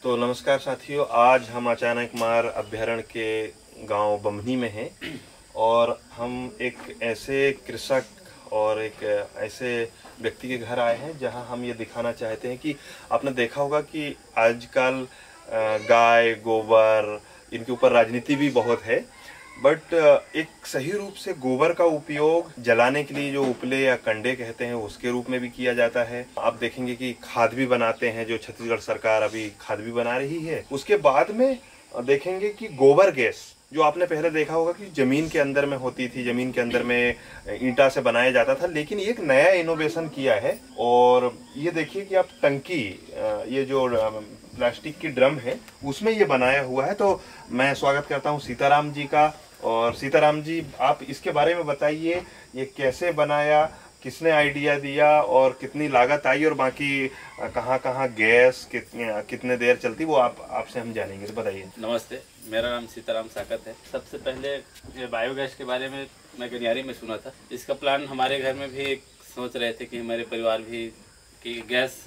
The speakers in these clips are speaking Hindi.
तो नमस्कार साथियों, आज हम अचानक मार अभ्यारण्य के गांव बमनी में हैं और हम एक ऐसे कृषक और एक ऐसे व्यक्ति के घर आए हैं जहां हम ये दिखाना चाहते हैं कि आपने देखा होगा कि आजकल गाय गोबर इनके ऊपर राजनीति भी बहुत है, बट एक सही रूप से गोबर का उपयोग जलाने के लिए जो उपले या कंडे कहते हैं उसके रूप में भी किया जाता है। आप देखेंगे कि खाद भी बनाते हैं, जो छत्तीसगढ़ सरकार अभी खाद भी बना रही है। उसके बाद में देखेंगे कि गोबर गैस जो आपने पहले देखा होगा कि जमीन के अंदर में होती थी, जमीन के अंदर में ईंटा से बनाया जाता था, लेकिन एक नया इनोवेशन किया है। और ये देखिए कि आप टंकी, ये जो प्लास्टिक की ड्रम है उसमें ये बनाया हुआ है। तो मैं स्वागत करता हूँ सीताराम जी का। और सीताराम जी, आप इसके बारे में बताइए, ये कैसे बनाया, किसने आइडिया दिया और कितनी लागत आई, और बाकी कहाँ कहाँ गैस कितने देर चलती, वो आपसे हम जानेंगे। तो बताइए। नमस्ते, मेरा नाम सीताराम साकत है। सबसे पहले बायोगैस के बारे में मैं गनियारी में सुना था। इसका प्लान हमारे घर में भी सोच रहे थे कि हमारे परिवार भी कि गैस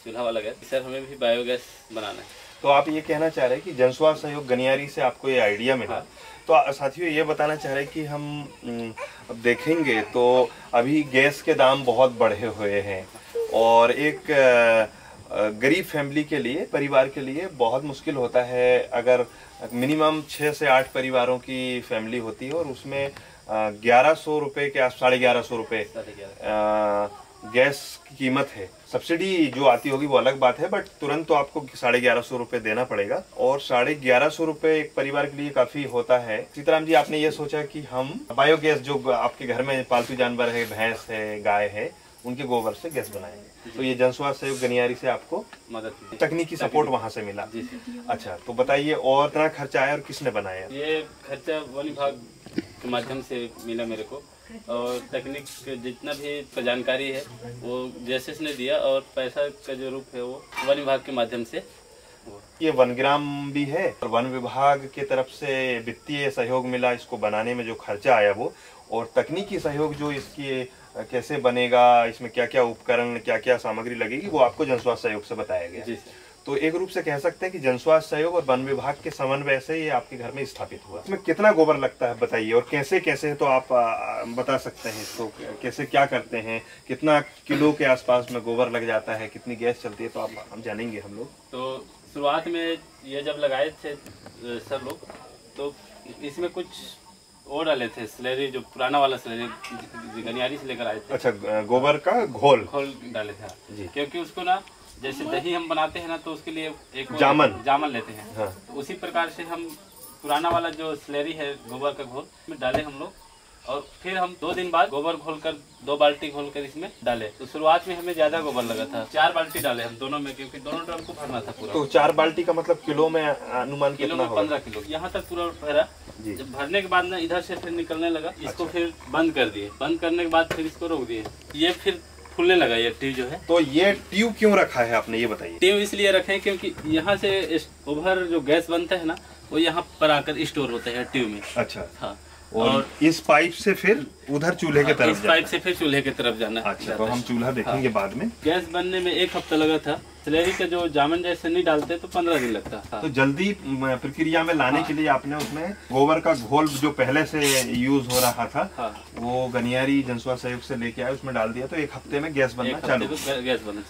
चूल्हा वाला गैस, सर हमें भी बायोगैस बनाना है। तो आप ये कहना चाह रहे हैं कि जनस्वास्थ्य सहयोग गनियारी से आपको ये आइडिया मिला। हाँ। तो साथियों ये बताना चाह रहे हैं कि हम अब देखेंगे तो अभी गैस के दाम बहुत बढ़े हुए हैं और एक गरीब फैमिली के लिए, परिवार के लिए बहुत मुश्किल होता है। अगर मिनिमम 6 से 8 परिवारों की फैमिली होती है और उसमें 1100 रुपये के 1150 रुपये गैस की कीमत है। सब्सिडी जो आती होगी वो अलग बात है, बट तुरंत तो आपको 1150 रुपये देना पड़ेगा और 1150 रुपये एक परिवार के लिए काफी होता है। सीताराम जी, आपने ये सोचा कि हम बायोगैस, जो आपके घर में पालतू जानवर है, भैंस है, गाय है, उनके गोबर से गैस बनाएंगे। तो ये जनस्वास्थ्य सहयोग गनियारी से आपको मदद, तकनीकी सपोर्ट वहाँ से मिला। जी। अच्छा, तो बताइए और कितना खर्चा आया और किसने बनाया? ये खर्चा वन विभाग के माध्यम से मिला मेरे को, और तकनीक जितना भी जानकारी है वो जैसे ने दिया, और पैसा का जो रूप है वो वन विभाग के माध्यम से। ये वनग्राम भी है और वन विभाग की तरफ से वित्तीय सहयोग मिला इसको बनाने में, जो खर्चा आया वो, और तकनीकी सहयोग जो इसकी कैसे बनेगा, इसमें क्या क्या उपकरण, क्या क्या सामग्री लगेगी, वो आपको जनस्वास्थ्य सहयोग से बताया गया। जी सर। तो एक रूप से कह सकते हैं कि जनस्वास्थ्य सहयोग और वन विभाग के समन्वय से ये आपके घर में स्थापित हुआ। इसमें कितना गोबर लगता है बताइए, और कैसे कैसे, तो आप बता सकते हैं इसको, कैसे क्या करते हैं, कितना किलो के आसपास में गोबर लग जाता है, कितनी गैस चलती है, तो आप हम जानेंगे हम लोग। तो शुरुआत में ये जब लगाए थे सब लोग, तो इसमें कुछ और डाले थे, स्लरी, जो पुराना वाला स्लरी गनियारी से लेकर आए थे। अच्छा, गोबर का घोल डाले थे जी। क्योंकि उसको ना, जैसे दही हम बनाते हैं ना, तो उसके लिए एक जामन लेते हैं। हाँ। तो उसी प्रकार से हम पुराना वाला जो स्लरी है गोबर का घोल में डाले हम लोग, और फिर हम 2 दिन बाद गोबर घोलकर 2 बाल्टी घोलकर इसमें डाले। तो शुरुआत में हमें ज्यादा गोबर लगा था, 4 बाल्टी डाले हम दोनों में, क्योंकि दोनों ड्रम को भरना था पूरा। तो 4 बाल्टी का मतलब किलो में अनुमान किलो में 15 किलो यहाँ तक पूरा भरा। जब भरने के बाद ना इधर से फिर निकलने लगा, इसको फिर बंद कर दिए। बंद करने के बाद फिर इसको रोक दिए, ये फिर फूलने लगा ये ट्यूब जो है। तो ये ट्यूब क्यों रखा है आपने, ये बताइए। ट्यूब इसलिए रखे हैं क्योंकि यहाँ से ओवर जो गैस बनता है ना, वो यहाँ पर आकर स्टोर होता है ट्यूब में। अच्छा। हाँ। और इस पाइप से फिर उधर चूल्हे के तरफ, इस पाइप से फिर चूल्हे की तरफ जाना है। अच्छा, तो हम चूल्हा देखेंगे बाद में। गैस बनने में 1 हफ्ता लगा था। स्लरी का जो जामन जैसे नहीं डालते तो 15 दिन लगता था। तो जल्दी प्रक्रिया में लाने के लिए आपने उसमें गोबर का घोल जो पहले से यूज हो रहा था, वो गनियारी जनस्वास्थ्य सहयोग से लेके आए, उसमें डाल दिया, तो 1 हफ्ते में गैस बनना चालू।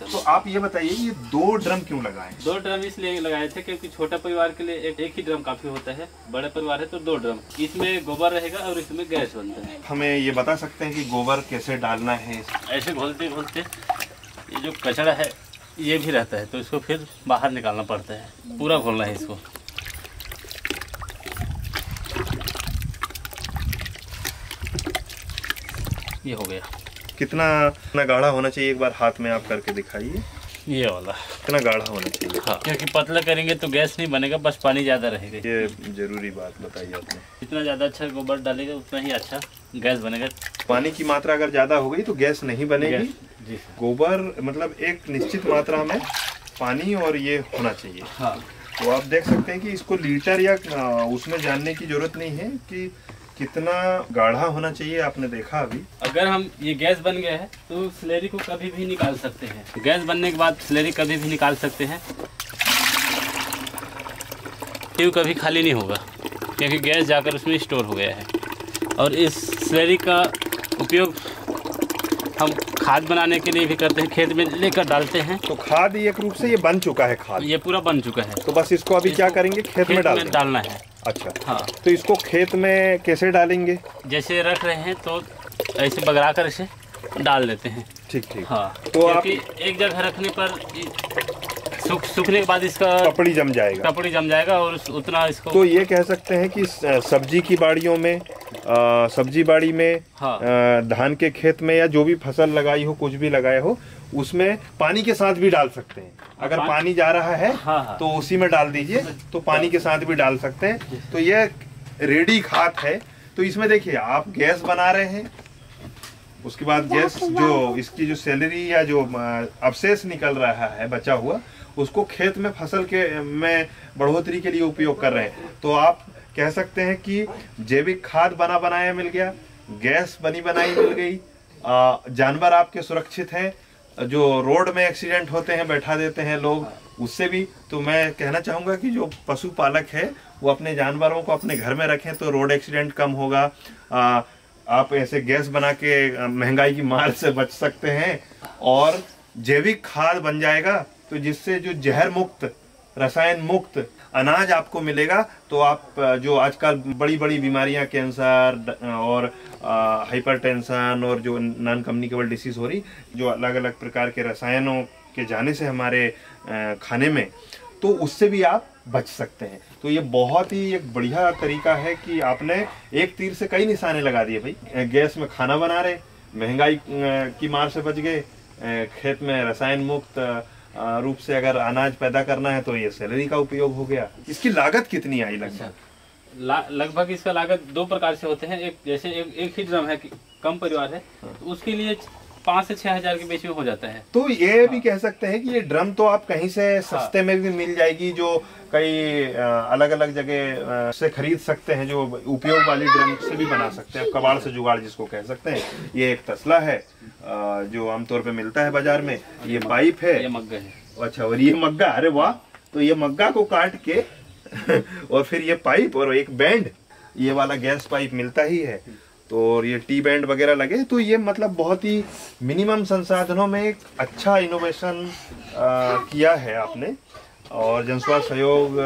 तो आप ये बताइए, ये 2 ड्रम क्यों लगाए? 2 ड्रम इसलिए लगाए थे क्योंकि छोटा परिवार के लिए एक ही ड्रम काफी होता है, बड़े परिवार है तो 2 ड्रम। इसमें गोबर रहेगा और इसमें गैस बनता है। हमें ये बता सकते हैं कि गोबर कैसे डालना है? ऐसे घोलते घोलते ये जो कचरा है ये भी रहता है, तो इसको फिर बाहर निकालना पड़ता है, पूरा घोलना है इसको। ये हो गया। कितना गाढ़ा होना चाहिए, एक बार हाथ में आप करके दिखाइए। ये वाला कितना गाढ़ा होना चाहिए? हाँ, क्योंकि पतला करेंगे तो गैस नहीं बनेगा, बस पानी ज्यादा रहेगा। ये जरूरी बात बताइए आपने। जितना ज्यादा अच्छा गोबर डालेगा उतना ही अच्छा गैस बनेगा। पानी की मात्रा अगर ज्यादा हो गई तो गैस नहीं बनेगी। जी। गोबर मतलब एक निश्चित मात्रा में पानी और ये होना चाहिए। हाँ। तो आप देख सकते हैं कि इसको लीटर या उसमें जानने की जरूरत नहीं है कि कितना गाढ़ा होना चाहिए, आपने देखा अभी। अगर हम ये गैस बन गया है तो स्लरी को कभी भी निकाल सकते हैं। गैस बनने के बाद स्लरी कभी भी निकाल सकते हैं। ट्यूब कभी खाली नहीं होगा, क्योंकि गैस जाकर उसमें स्टोर हो गया है। और इस स्लरी का उपयोग हम खाद बनाने के लिए भी करते हैं, खेत में लेकर डालते हैं। तो खाद एक रूप से ये बन चुका है, खाद ये पूरा बन चुका है। तो बस इसको अभी क्या करेंगे, खेत में डालना है। अच्छा हाँ, तो इसको खेत में कैसे डालेंगे? जैसे रख रहे हैं तो ऐसे बगरा कर इसे डाल देते हैं। ठीक ठीक। हाँ, तो आप एक जगह रखने पर सूखने के बाद इसका कपड़ी जम जाएगा और उतना इसको। तो ये कह सकते हैं कि सब्जी की बाड़ियों में, सब्जी बाड़ी में, हाँ, धान के खेत में या जो भी फसल लगाई हो, कुछ भी लगाए हो, उसमें पानी के साथ भी डाल सकते हैं। अगर पानी जा रहा है हाँ, तो उसी में डाल दीजिए, तो पानी के साथ भी डाल सकते हैं। तो ये रेडी खाद है। तो इसमें देखिए आप गैस बना रहे हैं, उसके बाद गैस जो इसकी जो सैलरी या जो अवशेष निकल रहा है बचा हुआ, उसको खेत में फसल के में बढ़ोतरी के लिए उपयोग कर रहे हैं। तो आप कह सकते हैं कि जैविक खाद बना बनाया मिल गया, गैस बनी बनाई मिल गई, जानवर आपके सुरक्षित हैं। जो रोड में एक्सीडेंट होते हैं, बैठा देते हैं लोग, उससे भी। तो मैं कहना चाहूँगा कि जो पशुपालक है वो अपने जानवरों को अपने घर में रखें तो रोड एक्सीडेंट कम होगा। आप ऐसे गैस बना के महंगाई की मार से बच सकते हैं और जैविक खाद बन जाएगा, तो जिससे जो जहर मुक्त, रसायन मुक्त अनाज आपको मिलेगा। तो आप जो आजकल बड़ी बड़ी बीमारियां, कैंसर और हाइपरटेंशन और जो नॉन कम्युनिकेबल डिसीज हो रही, जो अलग अलग प्रकार के रसायनों के जाने से हमारे खाने में, तो उससे भी आप बच सकते हैं। तो ये बहुत ही एक बढ़िया तरीका है कि आपने एक तीर से कई निशाने लगा दिए भाई। गैस में खाना बना रहे, महंगाई की मार से बच गए, खेत में रसायन मुक्त रूप से अगर अनाज पैदा करना है तो ये सैलरी का उपयोग हो गया। इसकी लागत कितनी आई लगभग? लगभग इसका लागत दो प्रकार से होते हैं। एक जैसे एक ही ड्रम है कि कम परिवार है तो उसके लिए 5 से 6 हज़ार के बीच में हो जाता है। तो ये भी कह सकते हैं कि ये ड्रम तो आप कहीं से सस्ते में भी मिल जाएगी, जो कई अलग अलग जगह से खरीद सकते हैं, जो उपयोग वाली ड्रम से भी बना सकते हैं, कबाड़ से जुगाड़ जिसको कह सकते हैं। ये एक तसला है जो आमतौर पे मिलता है बाजार में। ये पाइप है, ये मग्गा है। अच्छा, और ये मग्गा, अरे वाह। तो ये मग्गा को काट के और फिर ये पाइप और एक बैंड, ये वाला गैस पाइप मिलता ही है। तो और ये टी बैंड वगैरह लगे, तो ये मतलब बहुत ही मिनिमम संसाधनों में एक अच्छा इनोवेशन किया है आपने। और जनस्वास्थ्य सहयोग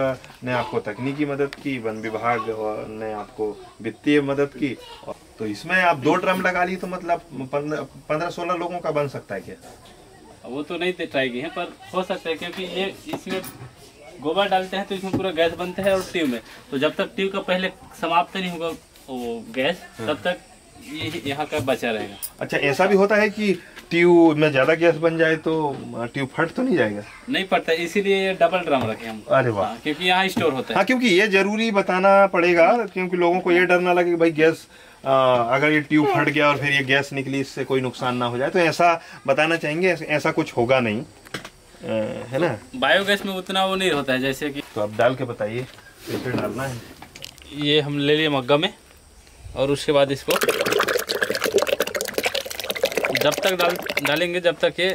ने आपको तकनीकी मदद की, वन विभाग ने आपको वित्तीय मदद की। तो इसमें आप 2 ड्रम लगा ली तो मतलब 15-16 लोगों का बन सकता है क्या? वो तो नहीं ट्राई किए हैं, पर हो सकता है, क्योंकि ये इसमें गोबर डालते हैं तो इसमें पूरा गैस बनता है। और ट्यूब में तो जब तक ट्यूब का पहले समाप्त नहीं होगा वो गैस, तब तक ये यहाँ का बचा रहेगा। अच्छा, ऐसा भी होता है कि ट्यूब में ज्यादा गैस बन जाए तो ट्यूब फट तो नहीं जाएगा? नहीं फटता, इसीलिए डबल ड्रम रखे हम। अरे वाह, क्योंकि यहाँ स्टोर होता है। हाँ, क्योंकि ये जरूरी बताना पड़ेगा, क्योंकि लोगों को ये डर ना लगे कि भाई गैस अगर ये ट्यूब फट गया और फिर ये गैस निकली, इससे कोई नुकसान ना हो जाए। तो ऐसा बताना चाहेंगे, ऐसा कुछ होगा नहीं, है ना? बायोगैस में उतना वो नहीं होता है जैसे कि। तो आप डाल के बताइए कैसे डालना है। ये हम ले लिए मग्गा में, और उसके बाद इसको जब तक डालेंगे जब तक ये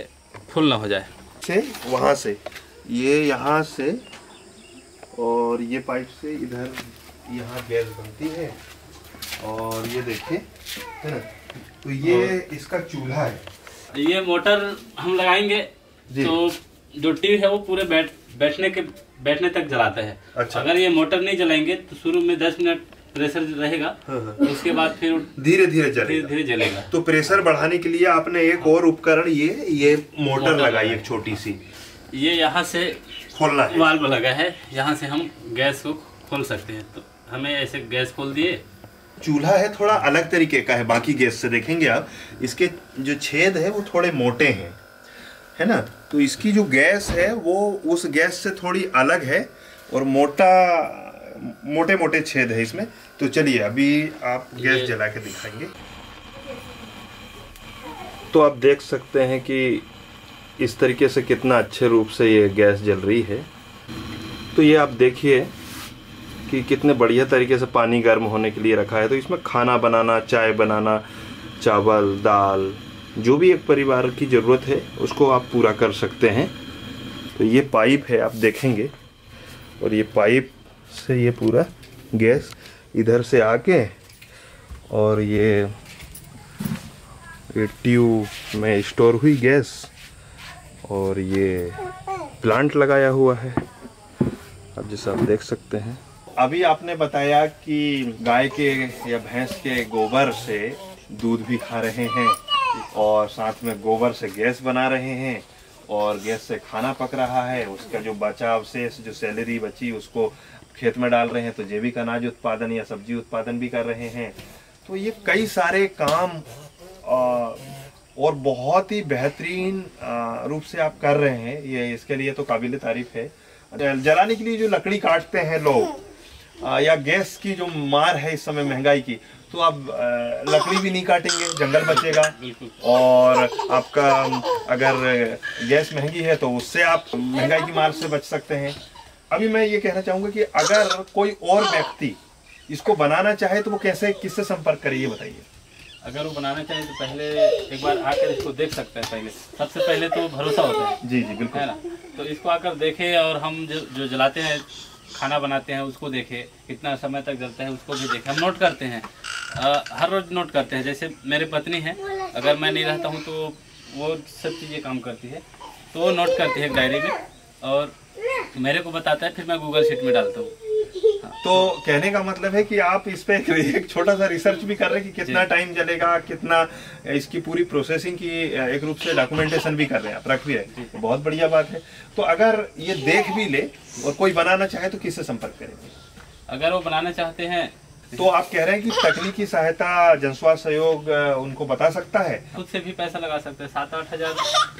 फुल ना हो जाए। से वहाँ से ये यहाँ से और ये पाइप से इधर यहाँ गैस बनती है। और ये देखिए, है ना? तो ये इसका चूल्हा है। ये मोटर हम लगाएंगे तो जो ट्यूब है वो पूरे बैठने तक जलाता है। अच्छा। अगर ये मोटर नहीं जलाएंगे तो शुरू में 10 मिनट प्रेशर रहेगा, उसके बाद फिर धीरे धीरे जलेगा। तो प्रेशर बढ़ाने के लिए आपने एक और उपकरण, ये मोटर लगाई एक छोटी सी। ये यहाँ से खोलना है, वाल्व लगा है, यहाँ से हम गैस को खोल सकते हैं। तो हमें ऐसे गैस खोल दिए। चूल्हा है थोड़ा अलग तरीके का है बाकी गैस से, देखेंगे आप। इसके जो छेद है वो थोड़े मोटे हैं, है ना? तो इसकी जो गैस है वो उस गैस से थोड़ी अलग है और मोटे मोटे छेद है इसमें। तो चलिए अभी आप गैस जला के दिखाएंगे। तो आप देख सकते हैं कि इस तरीके से कितना अच्छे रूप से ये गैस जल रही है। तो ये आप देखिए कि कितने बढ़िया तरीके से पानी गर्म होने के लिए रखा है। तो इसमें खाना बनाना, चाय बनाना, चावल, दाल, जो भी एक परिवार की ज़रूरत है उसको आप पूरा कर सकते हैं। तो ये पाइप है, आप देखेंगे, और ये पाइप से ये पूरा गैस इधर से आके और ये ट्यूब में स्टोर हुई गैस और ये प्लांट लगाया हुआ है। अब जैसा आप देख सकते हैं, अभी आपने बताया कि गाय के या भैंस के गोबर से दूध भी खा रहे हैं और साथ में गोबर से गैस बना रहे हैं और गैस से खाना पक रहा है। उसका जो बचा अवशेष, जो सैलरी बची, उसको खेत में डाल रहे हैं तो जैविक अनाज उत्पादन या सब्जी उत्पादन भी कर रहे हैं। तो ये कई सारे काम और बहुत ही बेहतरीन रूप से आप कर रहे हैं। ये इसके लिए तो काबिल तारीफ है। जलाने के लिए जो लकड़ी काटते हैं लोग या गैस की जो मार है इस समय महंगाई की, तो आप लकड़ी भी नहीं काटेंगे, जंगल बचेगा। और आपका अगर गैस महंगी है तो उससे आप महंगाई की मार से बच सकते हैं। अभी मैं ये कहना चाहूँगा कि अगर कोई और व्यक्ति इसको बनाना चाहे तो वो कैसे, किससे संपर्क करे, ये बताइए। अगर वो बनाना चाहे तो पहले एक बार आकर इसको देख सकते हैं। पहले सबसे पहले तो भरोसा होता है। जी जी बिल्कुल, है ना। तो इसको आकर देखें और हम जो जलाते हैं, खाना बनाते हैं, उसको देखें कितना समय तक जलता है, उसको भी देखें। हम नोट करते हैं, हर रोज नोट करते हैं। जैसे मेरी पत्नी है, अगर मैं नहीं रहता हूँ तो वो सब चीज़ें काम करती है, तो वो नोट करती है डायरी में और मेरे को बताता है, फिर मैं गूगल शीट में डालता हूँ। तो कहने का मतलब है कि आप इस पे एक छोटा सा रिसर्च भी कर रहे हैं कि कितना टाइम चलेगा, कितना इसकी पूरी प्रोसेसिंग की एक रूप से डॉक्यूमेंटेशन भी कर रहे हैं, आप रख भी रहे। तो बहुत बढ़िया बात है। तो अगर ये देख भी ले और कोई बनाना चाहे तो किससे संपर्क करेंगे? अगर वो बनाना चाहते हैं तो आप कह रहे हैं कि तकनीकी सहायता, जनस्वास्थ्य सहयोग उनको बता सकता है? खुद से भी पैसा लगा सकते हैं। 7-8 हजार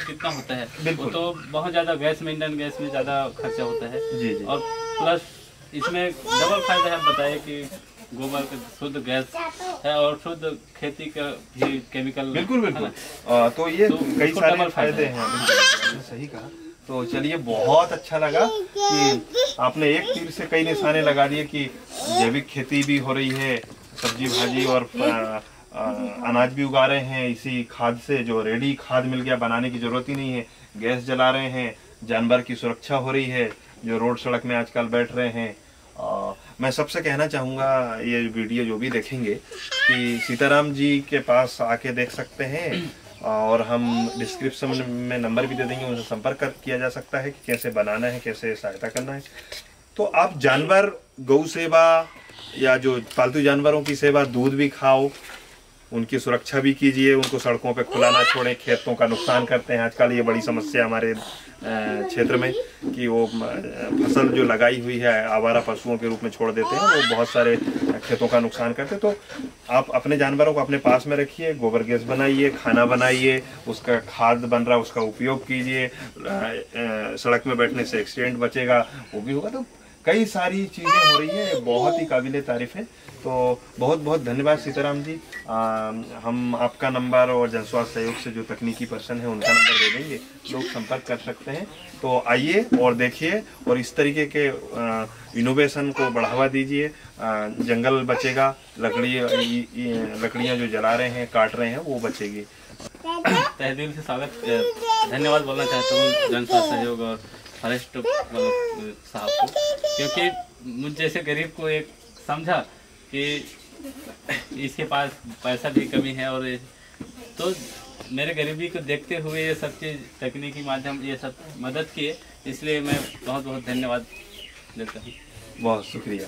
कितना होता है, बिल्कुल। तो बहुत ज्यादा गैस में, इंडियन गैस में ज्यादा खर्चा होता है। जी जी। और प्लस इसमें डबल फायदा है। बताइए कि गोबर का शुद्ध गैस है और शुद्ध खेती का भी केमिकल। बिल्कुल बिल्कुल। तो ये कई सारे फायदे हैं। सही कहा। तो चलिए, बहुत अच्छा लगा कि आपने एक तीर से कई निशाने लगा दिए कि जैविक खेती भी हो रही है, सब्जी भाजी और अनाज भी उगा रहे हैं इसी खाद से, जो रेडी खाद मिल गया, बनाने की जरूरत ही नहीं है। गैस जला रहे हैं, जानवर की सुरक्षा हो रही है जो रोड सड़क में आजकल बैठ रहे हैं। मैं सबसे कहना चाहूँगा, ये वीडियो जो भी देखेंगे, कि सीताराम जी के पास आके देख सकते हैं और हम डिस्क्रिप्शन में नंबर भी दे देंगे, उनसे संपर्क किया जा सकता है कि कैसे बनाना है, कैसे सहायता करना है। तो आप जानवर, गौ सेवा या जो पालतू जानवरों की सेवा, दूध भी खाओ, उनकी सुरक्षा भी कीजिए, उनको सड़कों पे खुला ना छोड़ें, खेतों का नुकसान करते हैं आजकल। ये बड़ी समस्या हमारे क्षेत्र में कि वो फसल जो लगाई हुई है आवारा पशुओं के रूप में छोड़ देते हैं, वो बहुत सारे खेतों का नुकसान करते हैं। तो आप अपने जानवरों को अपने पास में रखिए, गोबर गैस बनाइए, खाना बनाइए, उसका खाद बन रहा है उसका उपयोग कीजिए। सड़क में बैठने से एक्सीडेंट बचेगा, वो भी होगा। तो कई सारी चीज़ें हो रही है, बहुत ही काबिले तारीफ है। तो बहुत बहुत धन्यवाद सीताराम जी। हम आपका नंबर और जनस्वास्थ्य सहयोग से जो तकनीकी पर्सन है उनका नंबर दे देंगे, लोग संपर्क कर सकते हैं। तो आइए और देखिए और इस तरीके के इनोवेशन को बढ़ावा दीजिए। जंगल बचेगा, लकड़ियाँ जो जला रहे हैं, काट रहे हैं, वो बचेगी। तहे दिल से स्वागत, धन्यवाद बोलना चाहता हूँ जनस्वास्थ्य सहयोग और फॉरेस्ट साहब को, क्योंकि मुझ जैसे गरीब को एक समझा कि इसके पास पैसा भी कमी है, और तो मेरे गरीबी को देखते हुए ये सब चीज़ तकनीकी माध्यम ये सब मदद किए, इसलिए मैं बहुत बहुत धन्यवाद देता हूँ। बहुत शुक्रिया।